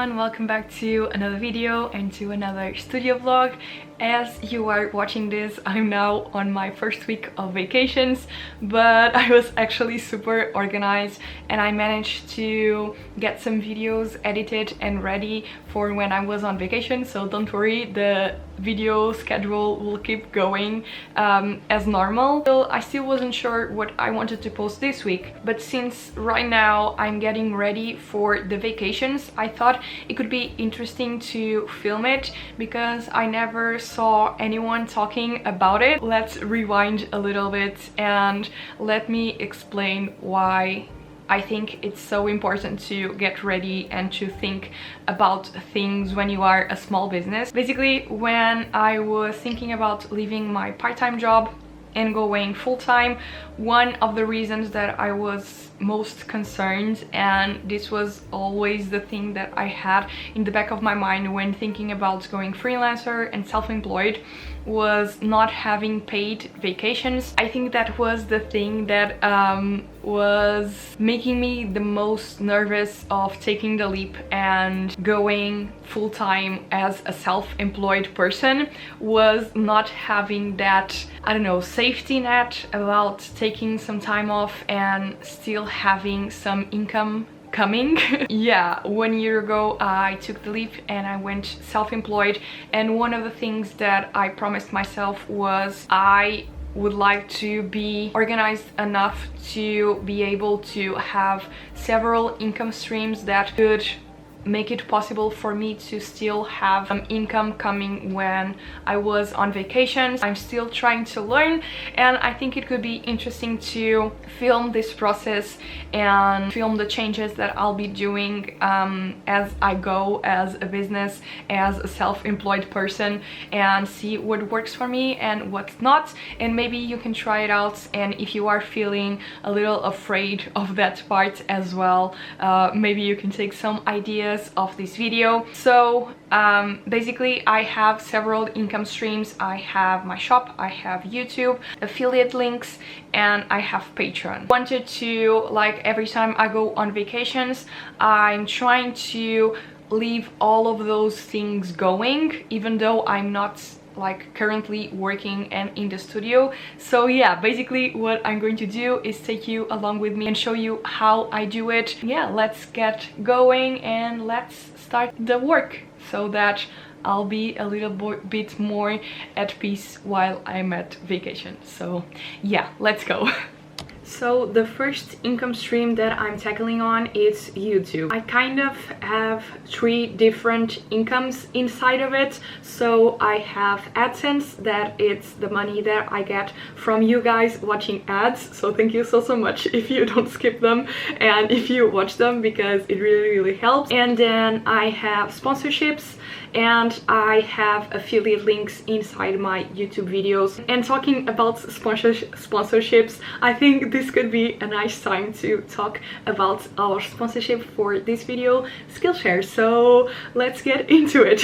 everyone, welcome back to another video and to another studio vlog. As you are watching this, I'm now on my first week of vacations, but I was actually super organized and I managed to get some videos edited and ready for when I was on vacation, so don't worry, the video schedule will keep going as normal. So I still wasn't sure what I wanted to post this week, but since right now I'm getting ready for the vacations, I thought it could be interesting to film it because I never saw anyone talking about it. Let's rewind a little bit and let me explain why I think it's so important to get ready and to think about things when you are a small business. Basically, when I was thinking about leaving my part-time job and going full-time, one of the reasons that I was most concerned, and this was always the thing that I had in the back of my mind when thinking about going freelancer and self-employed, was not having paid vacations. I think that was the thing that was making me the most nervous of taking the leap and going full-time as a self-employed person, was not having that, I don't know, safety net about taking some time off and still having some income coming. Yeah, 1 year ago I took the leap and I went self-employed, and one of the things that I promised myself was I would like to be organized enough to be able to have several income streams that could make it possible for me to still have some income coming when I was on vacations. I'm still trying to learn, and I think it could be interesting to film this process and film the changes that I'll be doing as I go as a business, as a self-employed person, and see what works for me and what's not, and maybe you can try it out. And if you are feeling a little afraid of that part as well, maybe you can take some ideas of this video. So basically I have several income streams. I have my shop, I have YouTube, affiliate links, and I have Patreon. Wanted to, like, every time I go on vacations, I'm trying to leave all of those things going, even though I'm not like currently working and in the studio. So yeah, basically what I'm going to do is take you along with me and show you how I do it. Yeah, let's get going and let's start the work so that I'll be a little bit more at peace while I'm at vacation. So yeah, let's go. So the first income stream that I'm tackling on is YouTube. I kind of have three different incomes inside of it. So I have AdSense, that it's the money that I get from you guys watching ads. So thank you so much if you don't skip them and if you watch them, because it really helps. And then I have sponsorships, and I have affiliate links inside my YouTube videos. And talking about sponsorships, I think this could be a nice time to talk about our sponsorship for this video, Skillshare. So let's get into it.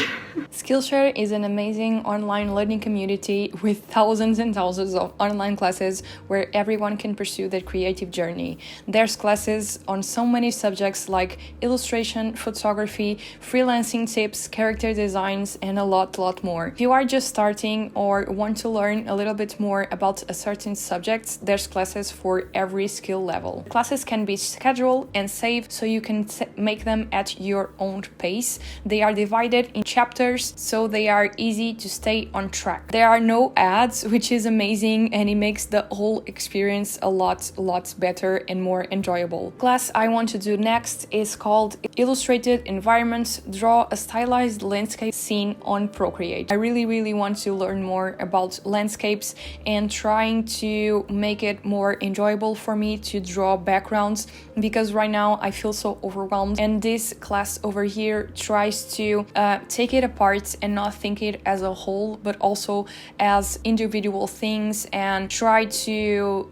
Skillshare is an amazing online learning community with thousands and thousands of online classes where everyone can pursue their creative journey. There's classes on so many subjects like illustration, photography, freelancing tips, character designs, and a lot more. If you are just starting or want to learn a little bit more about a certain subject, there's classes for every skill level. Classes can be scheduled and saved so you can make them at your own pace. They are divided in chapters so they are easy to stay on track. There are no ads, which is amazing, and it makes the whole experience a lot better and more enjoyable. Class I want to do next is called Illustrated Environments. Draw a stylized landscape scene on Procreate. I really want to learn more about landscapes and trying to make it more enjoyable for me to draw backgrounds, because right now I feel so overwhelmed, and this class over here tries to take it apart and not think it as a whole but also as individual things, and try to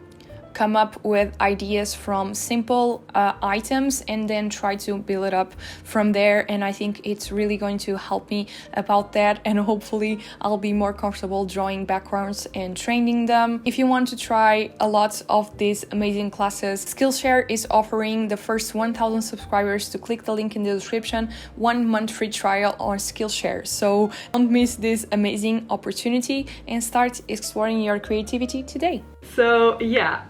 come up with ideas from simple items and then try to build it up from there. And I think it's really going to help me about that, and hopefully I'll be more comfortable drawing backgrounds and training them. If you want to try a lot of these amazing classes, Skillshare is offering the first 1,000 subscribers to click the link in the description 1 month free trial on Skillshare. So don't miss this amazing opportunity and start exploring your creativity today. So yeah,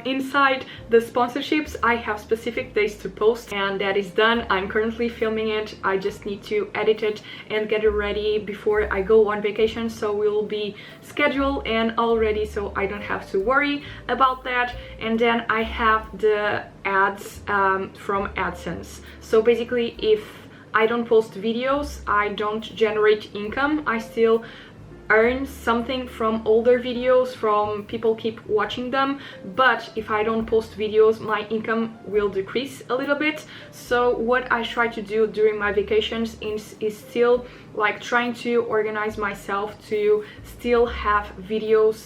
inside the sponsorships I have specific days to post, and that is done. I'm currently filming it. I just need to edit it and get it ready before I go on vacation, so we will be scheduled and all ready, so I don't have to worry about that. And then I have the ads from AdSense. So basically, if I don't post videos, I don't generate income. I still earn something from older videos, from people keep watching them, but if I don't post videos, my income will decrease a little bit. So what I try to do during my vacations is still like trying to organize myself to still have videos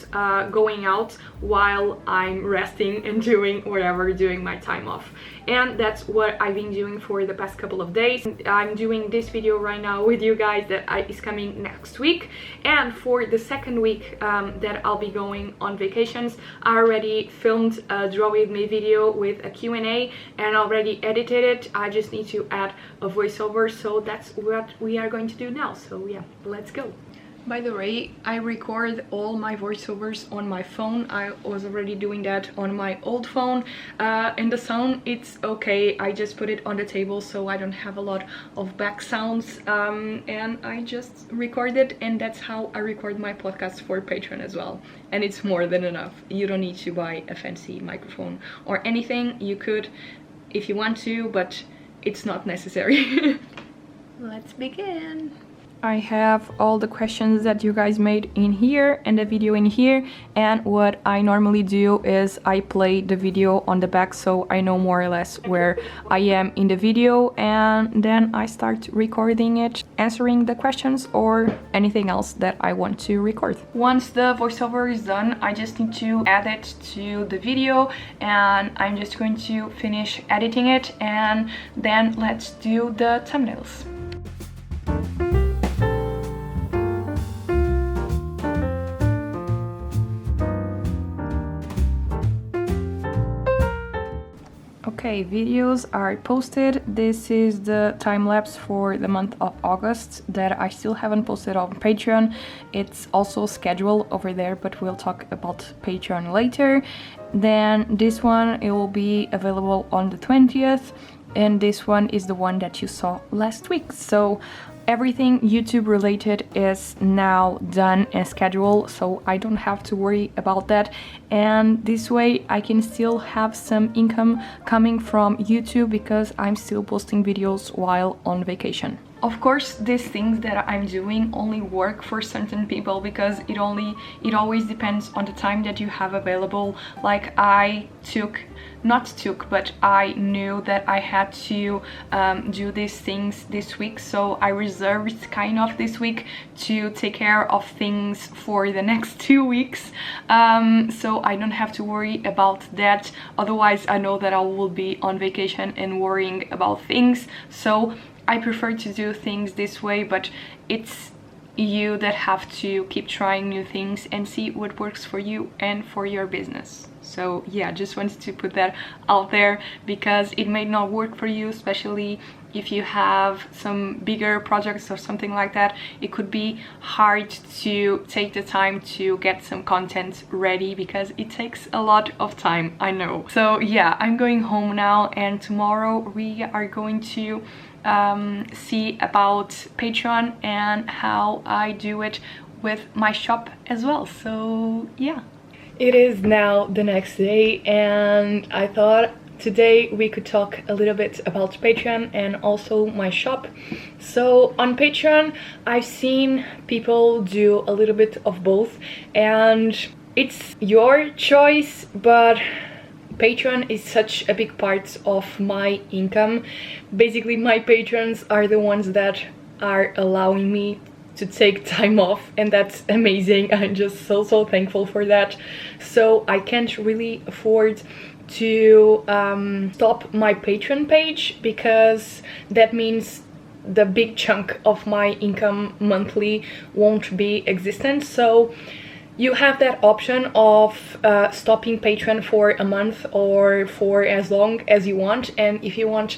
going out while I'm resting and doing whatever during my time off. And that's what I've been doing for the past couple of days. I'm doing this video right now with you guys that is coming next week, and for the second week that I'll be going on vacations, I already filmed a Draw With Me video with a Q&A and already edited it. I just need to add a voiceover, so that's what we are going to do now. So yeah, let's go. By the way, I record all my voiceovers on my phone. I was already doing that on my old phone, and the sound, it's okay. I just put it on the table so I don't have a lot of back sounds, and I just record it, and that's how I record my podcast for Patreon as well. And it's more than enough. You don't need to buy a fancy microphone or anything. You could if you want to, but it's not necessary. Let's begin. I have all the questions that you guys made in here and the video in here, and what I normally do is I play the video on the back so I know more or less where I am in the video, and then I start recording it, answering the questions or anything else that I want to record. Once the voiceover is done, I just need to add it to the video, and I'm just going to finish editing it, and then let's do the thumbnails. Okay, videos are posted. This is the time-lapse for the month of August that I still haven't posted on Patreon. It's also scheduled over there, but we'll talk about Patreon later. Then this one, it will be available on the 20th, and this one is the one that you saw last week. So everything YouTube related is now done and scheduled, so I don't have to worry about that, and this way I can still have some income coming from YouTube because I'm still posting videos while on vacation. Of course, these things that I'm doing only work for certain people because it always depends on the time that you have available. Like I knew that I had to do these things this week, so I reserved kind of this week to take care of things for the next 2 weeks, so I don't have to worry about that. Otherwise, I know that I will be on vacation and worrying about things, so I prefer to do things this way, but it's you that have to keep trying new things and see what works for you and for your business. So yeah, just wanted to put that out there because it may not work for you, especially if you have some bigger projects or something like that. It could be hard to take the time to get some content ready because it takes a lot of time, I know. So yeah, I'm going home now, and tomorrow we are going to see about Patreon and how I do it with my shop as well. So yeah, it is now the next day, and I thought today we could talk a little bit about Patreon and also my shop. So on Patreon, I've seen people do a little bit of both, and it's your choice, but Patreon is such a big part of my income. Basically, my patrons are the ones that are allowing me to take time off, and that's amazing. I'm just so thankful for that. So I can't really afford to stop my Patreon page, because that means the big chunk of my income monthly won't be existent. So you have that option of stopping Patreon for a month or for as long as you want, and if you want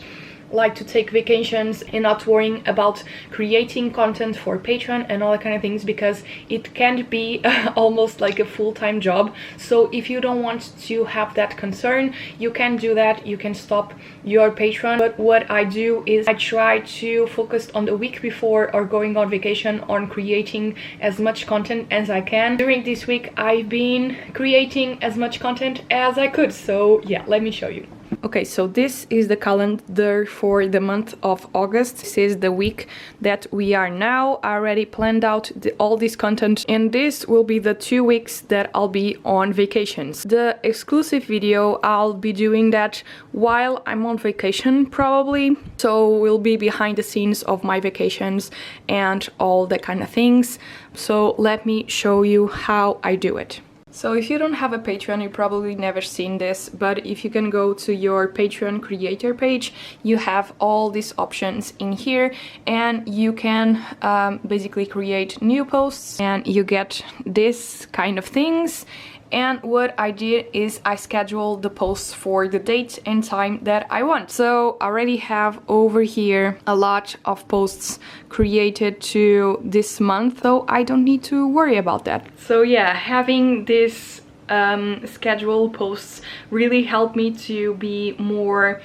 like to take vacations and not worrying about creating content for Patreon and all that kind of things, because it can be almost like a full-time job. So if you don't want to have that concern, you can do that, you can stop your Patreon. But what I do is I try to focus on the week before or going on vacation on creating as much content as I can. During this week I've been creating as much content as I could, so yeah, let me show you. Okay, so this is the calendar for the month of August. This is the week that we are now. I already planned out all this content, and this will be the 2 weeks that I'll be on vacations. The exclusive video, I'll be doing that while I'm on vacation probably. So we'll be behind the scenes of my vacations and all that kind of things. So let me show you how I do it. So if you don't have a Patreon, you probably never seen this, but if you can go to your Patreon creator page, you have all these options in here, and you can basically create new posts, and you get this kind of things. And what I did is I scheduled the posts for the date and time that I want. So I already have over here a lot of posts created to this month, so I don't need to worry about that. So yeah, having this scheduled posts really helped me to be more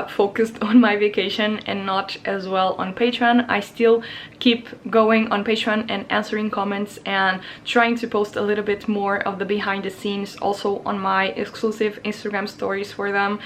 focused on my vacation and not as well on Patreon. I still keep going on Patreon and answering comments and trying to post a little bit more of the behind the scenes also on my exclusive Instagram stories for them,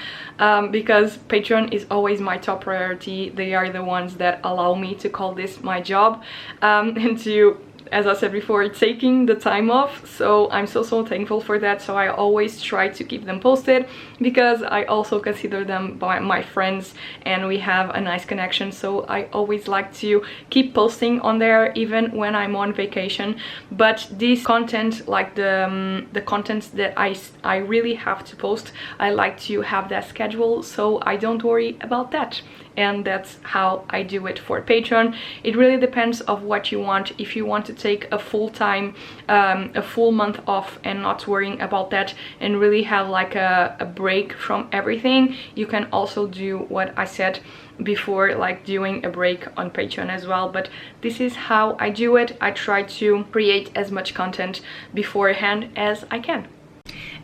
because Patreon is always my top priority. They are the ones that allow me to call this my job, and to, as I said before, taking the time off. So I'm so thankful for that. So I always try to keep them posted, because I also consider them my friends and we have a nice connection. So I always like to keep posting on there even when I'm on vacation. But this content, like the content that I really have to post, I like to have that schedule, so I don't worry about that. And that's how I do it for Patreon. It really depends of what you want. If you want to take a full-time, a full month off and not worrying about that and really have like a break from everything, you can also do what I said before, like doing a break on Patreon as well. But this is how I do it. I try to create as much content beforehand as I can.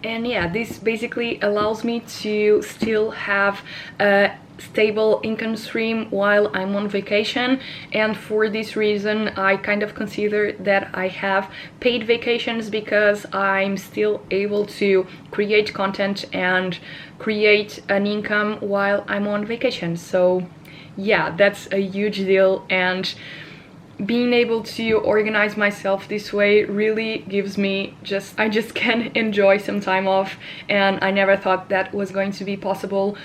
And yeah, this basically allows me to still have a stable income stream while I'm on vacation, and for this reason I kind of consider that I have paid vacations, because I'm still able to create content and create an income while I'm on vacation. So yeah, that's a huge deal, and being able to organize myself this way really gives me I just can enjoy some time off, and I never thought that was going to be possible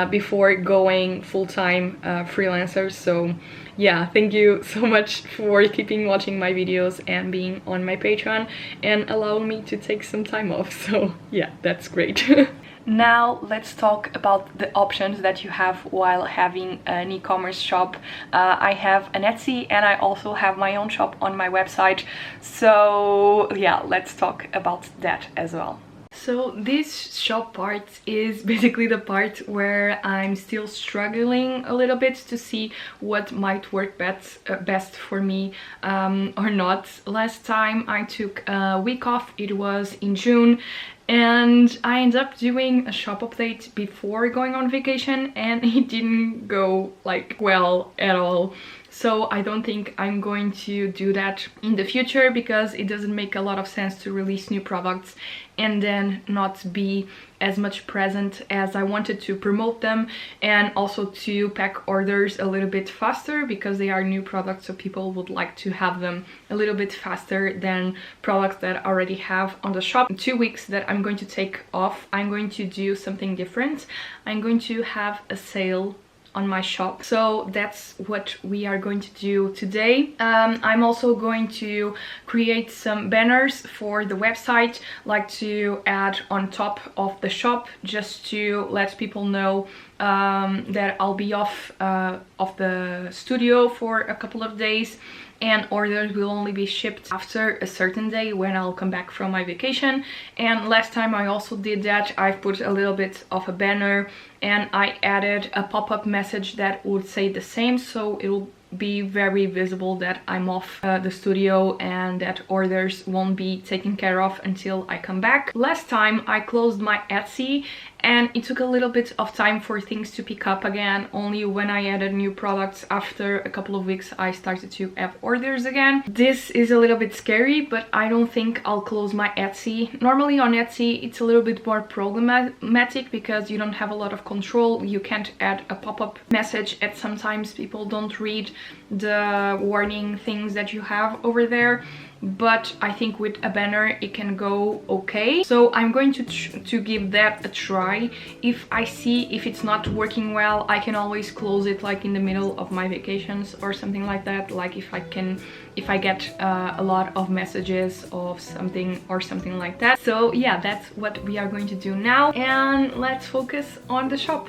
before going full-time freelancer. So yeah, thank you so much for keeping watching my videos and being on my Patreon and allowing me to take some time off. So yeah, that's great. Now let's talk about the options that you have while having an e-commerce shop. I have an Etsy and I also have my own shop on my website. So yeah, let's talk about that as well. So this shop part is basically the part where I'm still struggling a little bit to see what might work best for me or not. Last time I took a week off, it was in June, and I ended up doing a shop update before going on vacation, and it didn't go like well at all. So I don't think I'm going to do that in the future, because it doesn't make a lot of sense to release new products and then not be as much present as I wanted to promote them, and also to pack orders a little bit faster, because they are new products, so people would like to have them a little bit faster than products that I already have on the shop. In 2 weeks that I'm going to take off, I'm going to do something different. I'm going to have a sale on my shop. So that's what we are going to do today. I'm also going to create some banners for the website, like to add on top of the shop, just to let people know that I'll be off of the studio for a couple of days, and orders will only be shipped after a certain day when I'll come back from my vacation. And last time I also did that. I've put a little bit of a banner and I added a pop-up message that would say the same, so it'll be very visible that I'm off the studio and that orders won't be taken care of until I come back. Last time I closed my Etsy and it took a little bit of time for things to pick up again. Only when I added new products after a couple of weeks I started to have orders again. This is a little bit scary, but I don't think I'll close my Etsy. Normally on Etsy it's a little bit more problematic because you don't have a lot of control. You can't add a pop-up message, and sometimes people don't read the warning things that you have over there. But I think with a banner it can go okay. So I'm going to give that a try. If I see if it's not working well, I can always close it like in the middle of my vacations or something like that. Like if I get a lot of messages of something or something like that. So yeah, that's what we are going to do now, and let's focus on the shop.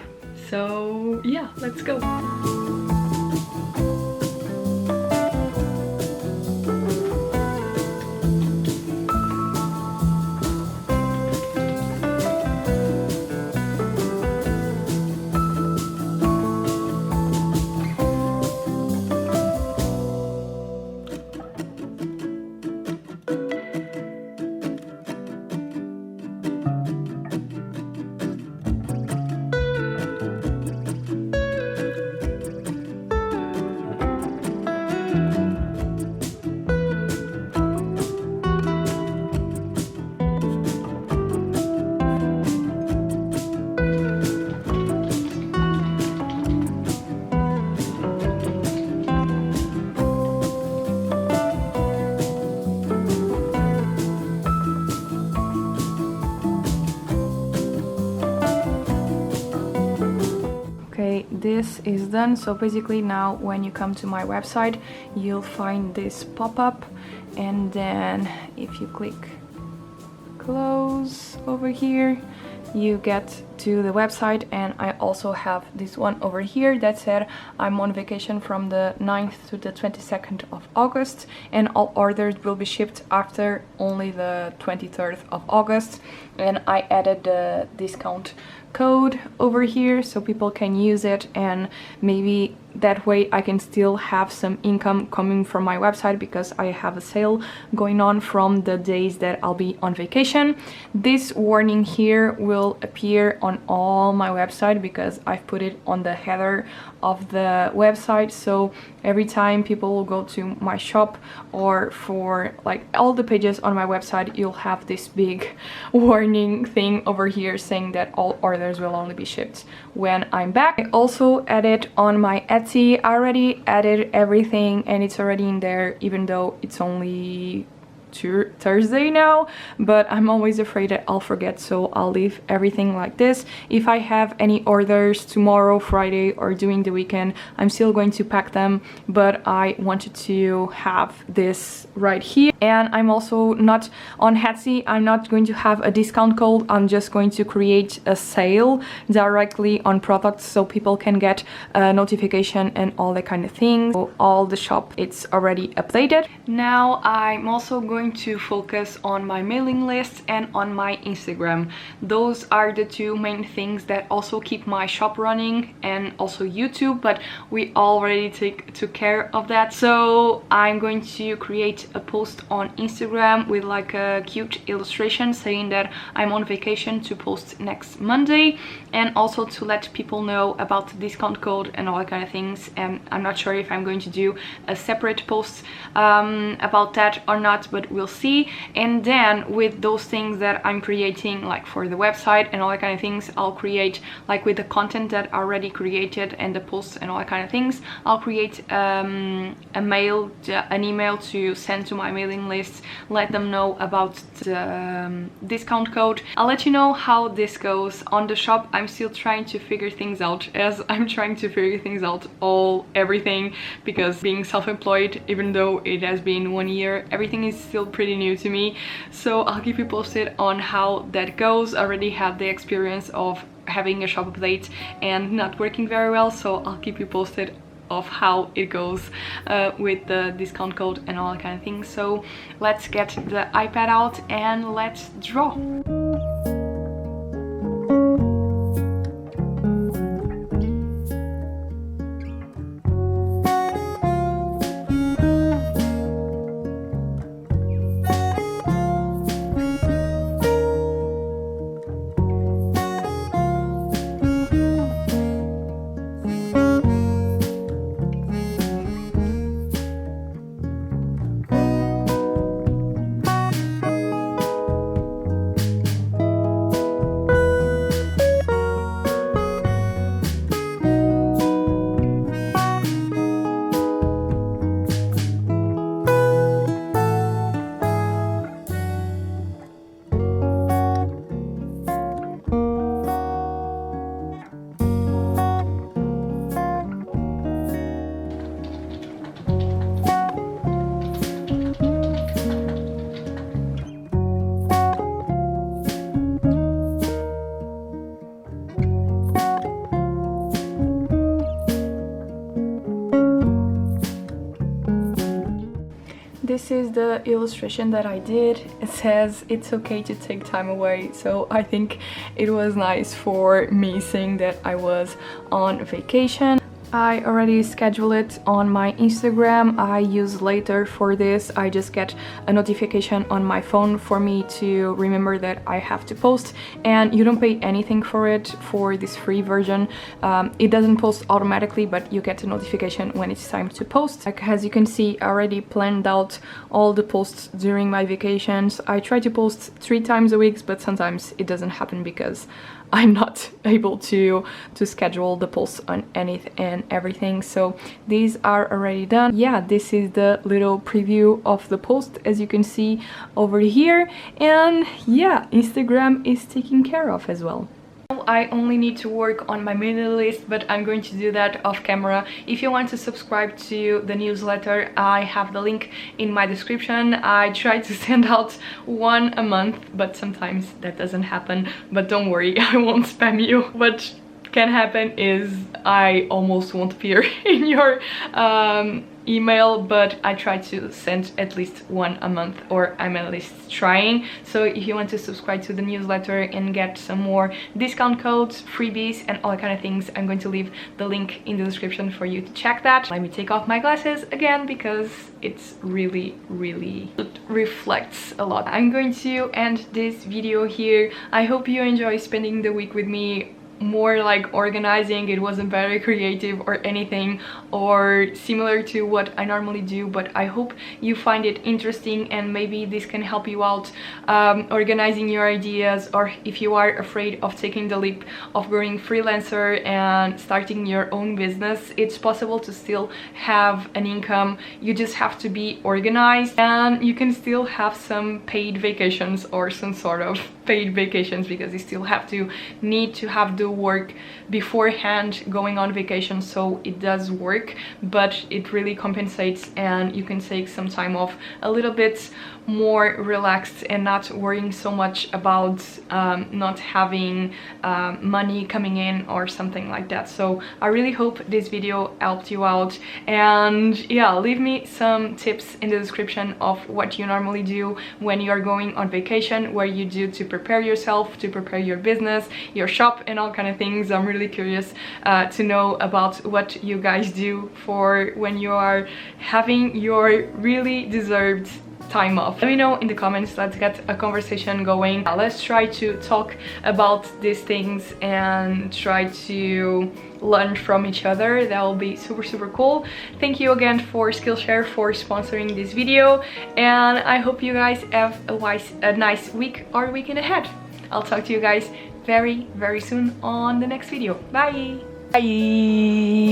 So yeah, let's go. This is done. So basically now when you come to my website you'll find this pop-up, and then if you click close over here you get to the website. And I also have this one over here that said I'm on vacation from the 9th to the 22nd of August, and all orders will be shipped after only the 23rd of August. And I added the discount code over here so people can use it, and maybe that way I can still have some income coming from my website because I have a sale going on from the days that I'll be on vacation. This warning here will appear on all my website because I've put it on the header of the website. So every time people will go to my shop or for like all the pages on my website, you'll have this big warning thing over here saying that all orders will only be shipped when I'm back. I also added on my Etsy. I already added everything and it's already in there, even though it's only Thursday now, but I'm always afraid that I'll forget, so I'll leave everything like this. If I have any orders tomorrow, Friday, or during the weekend, I'm still going to pack them, but I wanted to have this right here. And I'm also not on Etsy, I'm not going to have a discount code, I'm just going to create a sale directly on products so people can get a notification and all that kind of things. So all the shop, it's already updated. Now I'm also going to focus on my mailing list and on my Instagram. Those are the two main things that also keep my shop running, and also YouTube, but we already took care of that. So I'm going to create a post on Instagram with like a cute illustration saying that I'm on vacation to post next Monday, and also to let people know about the discount code and all that kind of things. And I'm not sure if I'm going to do a separate post about that or not, but client will see, and then with those things that I'm creating, like for the website and all that kind of things, I'll create, like with the content that I already created and the posts and all that kind of things, I'll create an email to send to my mailing list, let them know about the discount code. I'll let you know how this goes. On the shop, I'm still trying to figure things out, as I'm trying to figure things out everything, because being self-employed, even though it has been 1 year, everything is still pretty new to me. So I'll keep you posted on how that goes. I already had the experience of having a shop update and not working very well, so I'll keep you posted of how it goes with the discount code and all that kind of things. So let's get the iPad out and let's draw. This is the illustration that I did. It says it's okay to take time away, so I think it was nice for me saying that I was on vacation. I already scheduled it on my Instagram. I use later for this. I just get a notification on my phone for me to remember that I have to post, and you don't pay anything for it for this free version. It doesn't post automatically, but you get a notification when it's time to post. Like, as you can see, I already planned out all the posts during my vacations. I try to post 3 times a week, but sometimes it doesn't happen because I'm not able to schedule the posts on anything and everything. So these are already done. Yeah, this is the little preview of the post, as you can see over here. And yeah, Instagram is taken care of as well. I only need to work on my mailing list, but I'm going to do that off camera. If you want to subscribe to the newsletter, I have the link in my description. I try to send out 1 a month, but sometimes that doesn't happen. But don't worry, I won't spam you. What can happen is I almost won't appear in your email, but I try to send at least 1 a month, or I'm at least trying. So if you want to subscribe to the newsletter and get some more discount codes, freebies and all kind of things, I'm going to leave the link in the description for you to check that. Let me take off my glasses again because it's really it reflects a lot. I'm going to end this video here. I hope you enjoy spending the week with me. More like organizing. It wasn't very creative or anything or similar to what I normally do, but I hope you find it interesting and maybe this can help you out organizing your ideas, or if you are afraid of taking the leap of going freelancer and starting your own business. It's possible to still have an income. You just have to be organized, and you can still have some paid vacations or some sort of paid vacations, because you still need to have the work beforehand going on vacation. So it does work, but it really compensates, and you can take some time off a little bit more relaxed and not worrying so much about not having money coming in or something like that. So I really hope this video helped you out, and yeah, leave me some tips in the description of what you normally do when you are going on vacation, where you do to prepare yourself, to prepare your business, your shop and all kind of things. I'm really curious to know about what you guys do for when you are having your really deserved time off. Let me know in the comments, let's get a conversation going. Let's try to talk about these things and try to learn from each other. That will be super cool. Thank you again for Skillshare for sponsoring this video, and I hope you guys have a nice week or weekend ahead. I'll talk to you guys very soon on the next video. Bye! Bye!